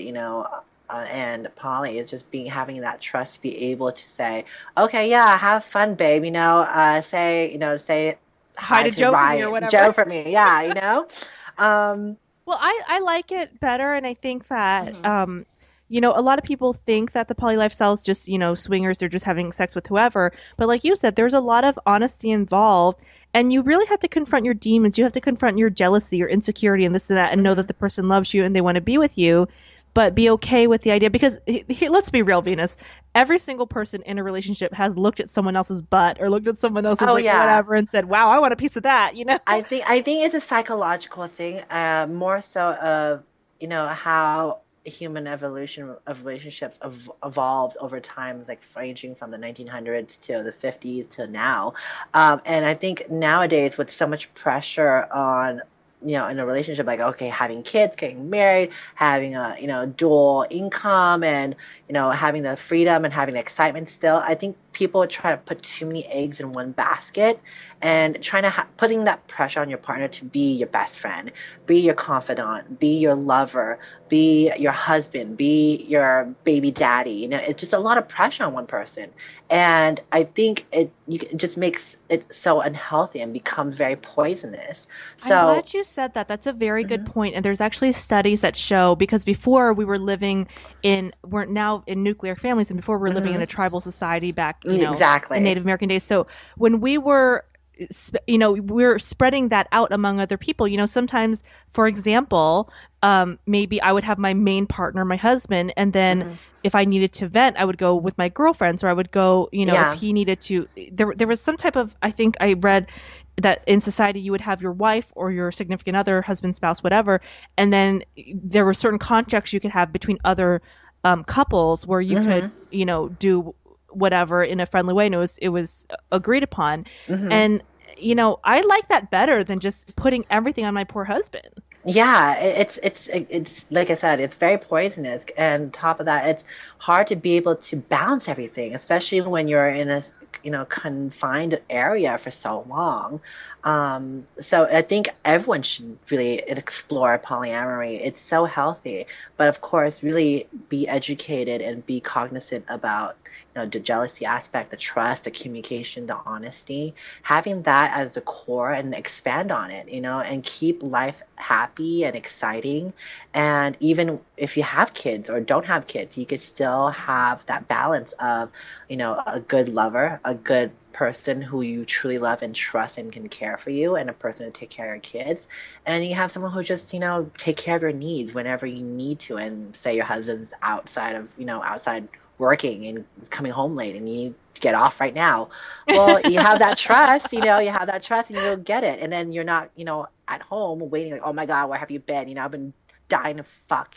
and poly is just being having that trust to be able to say, okay, yeah, have fun, babe, say Hi hi to to Joe for me or Ryan, whatever. Joe for me, yeah, um, Well, I like it better, and I think that mhm, a lot of people think that the poly lifestyle is just swingers. They're just having sex with whoever. But like you said, there's a lot of honesty involved, and you really have to confront your demons. You have to confront your jealousy, your insecurity, and this and that, and know that mhm, the person loves you and they want to be with you. But be okay with the idea because let's be real, Venus. Every single person in a relationship has looked at someone else's butt or looked at someone else's oh like yeah. whatever and said, "Wow, I want a piece of that," you know? I think it's a psychological thing, more so of, how human evolution of relationships evolved over time, like ranging from the 1900s to the 50s to now. And I think nowadays with so much pressure on, in a relationship, like, okay, having kids, getting married, having a, dual income, and, having the freedom and having the excitement still, I think people try to put too many eggs in one basket, and trying to putting that pressure on your partner to be your best friend, be your confidant, be your lover, be your husband, be your baby daddy. It's just a lot of pressure on one person, and I think it just makes it so unhealthy and becomes very poisonous. I'm So, glad you said that. That's a very good mhm, point. And there's actually studies that show because before we were living we're now in nuclear families, and before we were living in mhm, a tribal society back, in exactly. Native American days. So when we were, we're spreading that out among other people. Sometimes, for example, maybe I would have my main partner, my husband, and then Hmm. if I needed to vent, I would go with my girlfriends, or I would go, if Yeah. he needed to. There was some type of, I think I read that in society you would have your wife or your significant other, husband, spouse, whatever, and then there were certain contracts you could have between other couples where you could, Hmm. do whatever in a friendly way, and it was agreed upon. Hmm. And I like that better than just putting everything on my poor husband. Yeah, it's like I said, it's very poisonous. And top of that, it's hard to be able to balance everything, especially when you're in a, confined area for so long. So I think everyone should really explore polyamory. It's so healthy, but of course, really be educated and be cognizant about, the jealousy aspect, the trust, the communication, the honesty, having that as the core and expand on it, and keep life happy and exciting. And even if you have kids or don't have kids, you could still have that balance of, a good lover, a good person who you truly love and trust and can care for you, and a person to take care of your kids. And you have someone who just, take care of your needs whenever you need to. And say your husband's outside working and coming home late and you need to get off right now. Well, you have that trust and you'll get it. And then you're not, at home waiting like, oh my God, where have you been? I've been dying to fuck,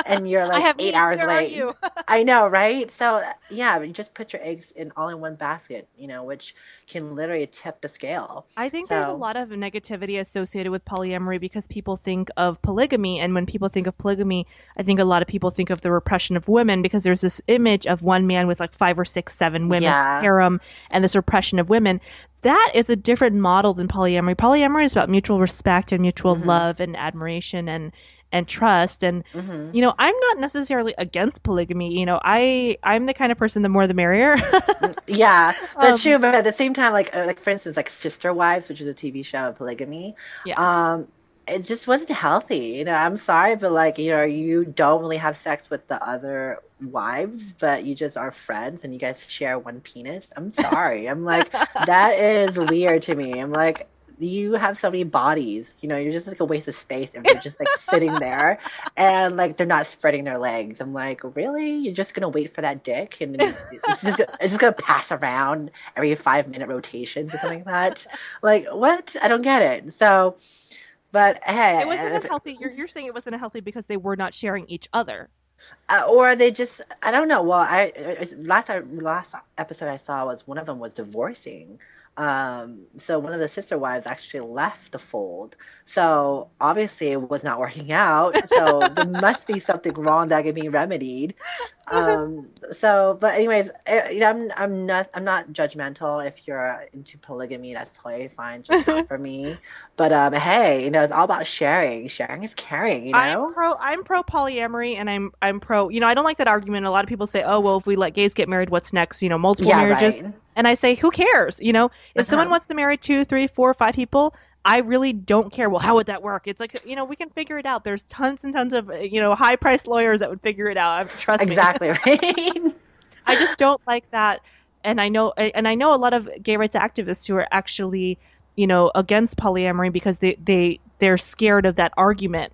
and you're I like have eight needs. hours Where are late. you? I know, right? So yeah, you just put your eggs in all in one basket, which can literally tip the scale. I think there's a So, lot of negativity associated with polyamory because people think of polygamy. And when people think of polygamy, I think a lot of people think of the repression of women because there's this image of one man with like five or six, seven women, yeah. harem, and this repression of women. That is a different model than polyamory. Polyamory is about mutual respect and mutual Hmm. love and admiration and trust. And Hmm. I'm not necessarily against polygamy. I'm the kind of person the more the merrier. Yeah, that's um, true. But at the same time, like for instance, like Sister Wives, which is a TV show of polygamy, yeah. um, it just wasn't healthy. I'm sorry, but like, you don't really have sex with the other wives, but you just are friends and you guys share one penis. I'm sorry. I'm like, that is weird to me. I'm like, you have so many bodies, you're just like a waste of space if they're just like sitting there and like they're not spreading their legs. I'm like, really? You're just gonna wait for that dick, and then it's just gonna pass around every 5-minute rotations or something like that. Like, what? I don't get it. So, but It wasn't hey, unhealthy. You're saying it wasn't unhealthy because they were not sharing each other. or they just, I don't know. Well, last episode I saw was one of them was divorcing. So one of the sister wives actually left the fold. So obviously it was not working out. So there must be something wrong that can be remedied. But anyways, I'm not judgmental if you're into polygamy. That's totally fine, just not for me. But hey, it's all about sharing. Sharing is caring, you know? I'm pro polyamory, and I'm pro, I don't like that argument. A lot of people say, "Oh, well, if we let gays get married, what's next?" Multiple Yeah, marriages. right. And I say, who cares? If someone Uh-huh. wants to marry two, three, four, five people, I really don't care. Well, how would that work? It's like, we can figure it out. There's tons and tons of, high priced lawyers that would figure it out. Trust me. Exactly, right. I just don't like that. And I know a lot of gay rights activists who are actually, against polyamory because they're scared of that argument,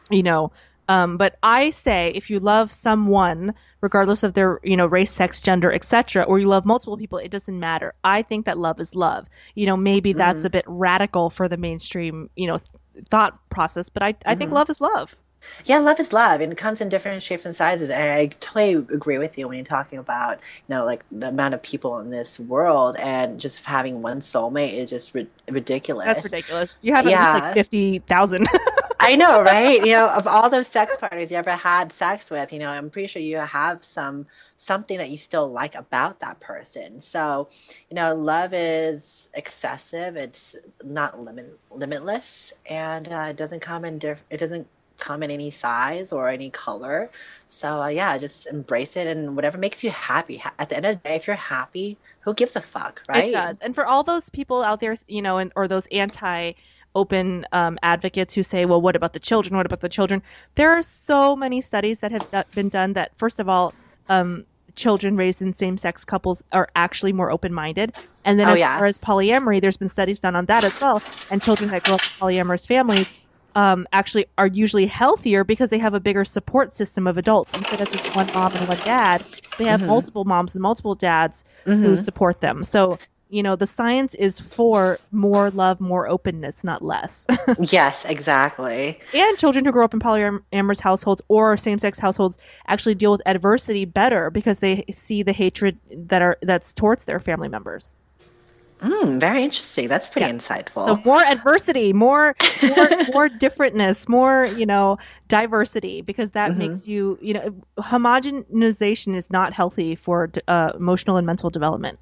you know. But I say, if you love someone, regardless of their, race, sex, gender, etc., or you love multiple people, it doesn't matter. I think that love is love. Maybe that's Hmm. a bit radical for the mainstream, thought process, but I think Hmm. love is love. Yeah, love is love, and it comes in different shapes and sizes. And I totally agree with you when you're talking about, like the amount of people in this world, and just having one soulmate is just That's ridiculous. ridiculous. You have at least like Yeah, 50,000. I know, right? Of all those sex partners you ever had sex with, I'm pretty sure you have something that you still like about that person. So, love is excessive. It's not limitless, and it doesn't come in any size or any color. So, yeah, just embrace it and whatever makes you happy. At the end of the day, if you're happy, who gives a fuck, It right? does. And for all those people out there, or those anti open advocates who say, well, what about the children? What about the children? There are so many studies that have been done that, first of all, um, children raised in same sex couples are actually more open minded. And then Oh, as yeah. far as polyamory, there's been studies done on that as well. And children that grow up in polyamorous families actually are usually healthier because they have a bigger support system of adults. Instead of just one mom and one dad, they have Hmm. multiple moms and multiple dads who Hmm. support them. So, the science is for more love, more openness, not less. Yes, exactly. And children who grow up in polyamorous households or same-sex households actually deal with adversity better because they see the hatred that's towards their family members. Very interesting. That's pretty Yeah. So insightful. more adversity, more differentness, more, diversity, because that Hmm. makes you, homogenization is not healthy for emotional and mental development.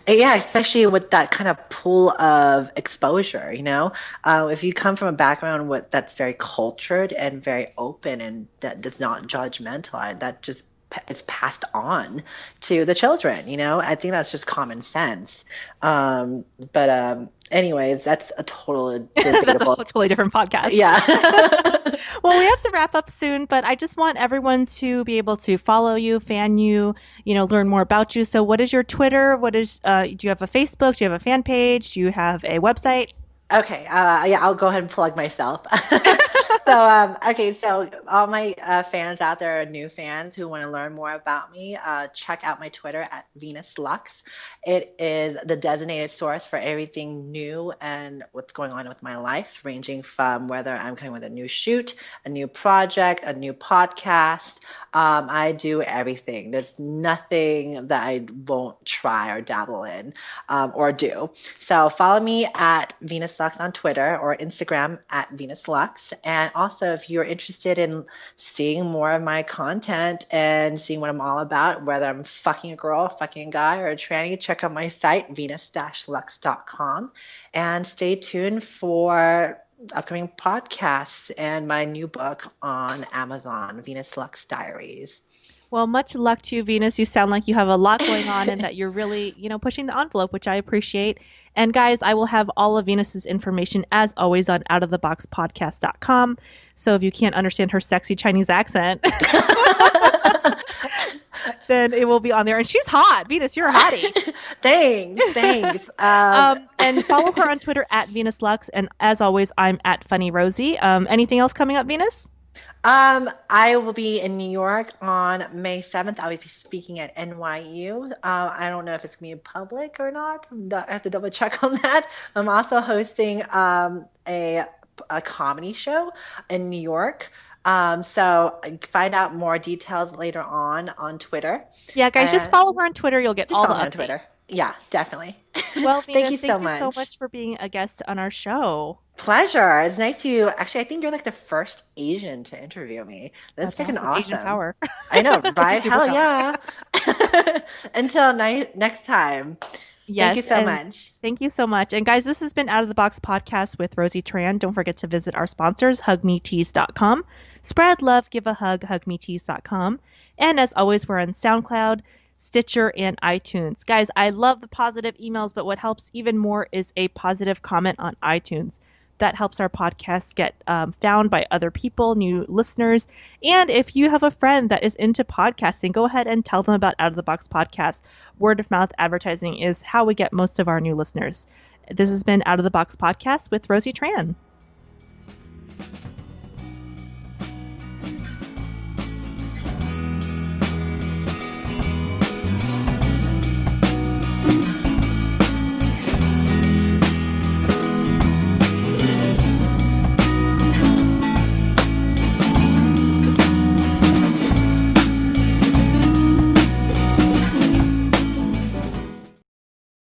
Yeah, especially with that kind of pool of exposure, if you come from a background that's very cultured and very open and that does not judgmental, that just is passed on to the children, I think that's just common sense. But anyways, that's a total That's a debatable. whole totally different podcast. Yeah. Well, we have to wrap up soon, but I just want everyone to be able to follow you, fan you, learn more about you. So what is your Twitter? Do you have a Facebook? Do you have a fan page? Do you have a website? Okay, yeah, I'll go ahead and plug myself. Okay, so all my fans out there, new fans who want to learn more about me, check out my Twitter at Venus Lux. It is the designated source for everything new and what's going on with my life, ranging from whether I'm coming with a new shoot, a new project, a new podcast. I do everything. There's nothing that I won't try or dabble in or do. So follow me at Venus Lux on Twitter or Instagram at Venus Lux. And also, if you're interested in seeing more of my content and seeing what I'm all about, whether I'm fucking a girl, fucking a guy, or a tranny, check out my site, venus-lux.com. And stay tuned for upcoming podcasts and my new book on Amazon, Venus Lux Diaries. Well, much luck to you, Venus. You sound like you have a lot going on and that you're really, pushing the envelope, which I appreciate. And guys, I will have all of Venus's information as always on outoftheboxpodcast.com. So if you can't understand her sexy Chinese accent, then it will be on there. And she's hot. Venus, you're a hottie. Thanks, thanks. And follow her on Twitter at Venus Lux. And as always, I'm at Funny Rosie. Anything else coming up, Venus? I will be in New York on May 7th. I'll be speaking at NYU. I don't know if it's gonna be public or not. I have to double check on that. I'm also hosting a comedy show in New York. So find out more details later on Twitter. Yeah, guys, just And follow her on Twitter. You'll get just all the follow me on updates. Twitter. Yeah, definitely. Well, Thank Venus, you so thank you so much. much for being a guest on our show. Pleasure. It's nice to actually, I think you're like the first Asian to interview me. That's That's freaking awesome. Asian awesome. power. I know, It's a right? Hell superpower. yeah. Until next time. Thank you Yes, so and much. thank you so much. And guys, this has been Out of the Box podcast with Rosie Tran. Don't forget to visit our sponsors, hugmetease.com. Spread love, give a hug, hugmetease.com. And as always, we're on SoundCloud, Stitcher, and iTunes. Guys, I love the positive emails, but what helps even more is a positive comment on iTunes. That helps our podcast get found by other people, new listeners. And if you have a friend that is into podcasting, go ahead and tell them about Out of the Box podcast. Word of mouth advertising is how we get most of our new listeners. This has been Out of the Box podcast with Rosie Tran.